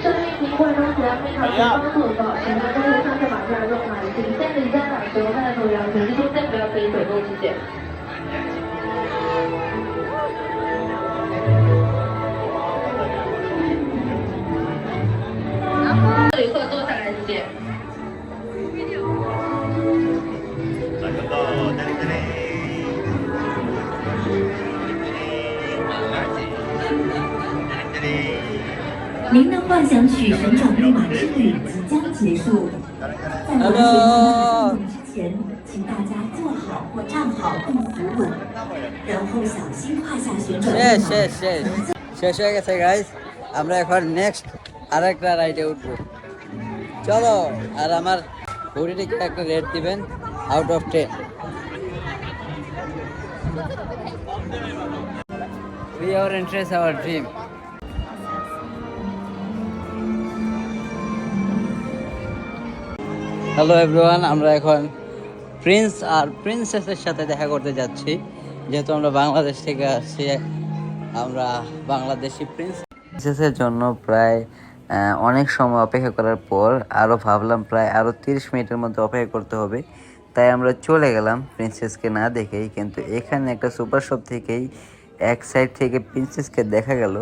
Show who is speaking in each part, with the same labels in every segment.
Speaker 1: 生命平会中只要非常前方速度，请在公路上就马上入马，请限制家长使用带头摇请中间不要可以走动之间。旅客坐下来谢谢。
Speaker 2: 您的幻想曲旋转木马之旅即将结束，在完成运动之前，请大家坐好或站好并扶稳，然后小心胯下旋转木马。
Speaker 3: শেষ হয়ে গেছে গাইস, আমরা এখন নেক্সট আরেকটা রাইডে উঠবো। চলো, আর আমার ঘড়িটিকে একটা রেট দিবেন out of 10। We are interest our dream. Hello everyone, আমরা এখন প্রিন্স আর প্রিন্সেসের সাথে দেখা করতে যাচ্ছি। যেহেতু আমরা বাংলাদেশ থেকে আসছি, আমরা বাংলাদেশি প্রিন্সেসের জন্য প্রায় অনেক সময় অপেক্ষা করার পর আরও ভাবলাম প্রায় আরও 30 মিনিটের মধ্যে অপেক্ষা করতে হবে, তাই আমরা চলে গেলাম প্রিন্সেসকে না দেখেই। কিন্তু এখানে একটা সুপার শপ থেকেই এক সাইড থেকে প্রিন্সেসকে দেখা গেল,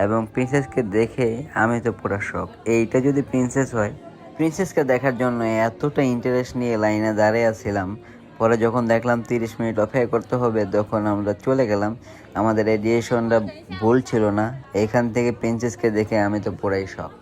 Speaker 3: এবং প্রিন্সেসকে দেখে আমি তো পুরো শক। এইটা যদি প্রিন্সেস হয়, প্রিন্সেসকে দেখার জন্য এতটা ইন্টারেস্ট নিয়ে লাইনে দাঁড়িয়ে আছিলাম। পরে যখন দেখলাম 30 মিনিট অপেক্ষা করতে হবে, তখন আমরা চলে গেলাম। আমাদের এই ডিসিশনটা ভুল ছিল না। এখান থেকে প্রিন্সেসকে দেখে আমি তো পুরাই শকড।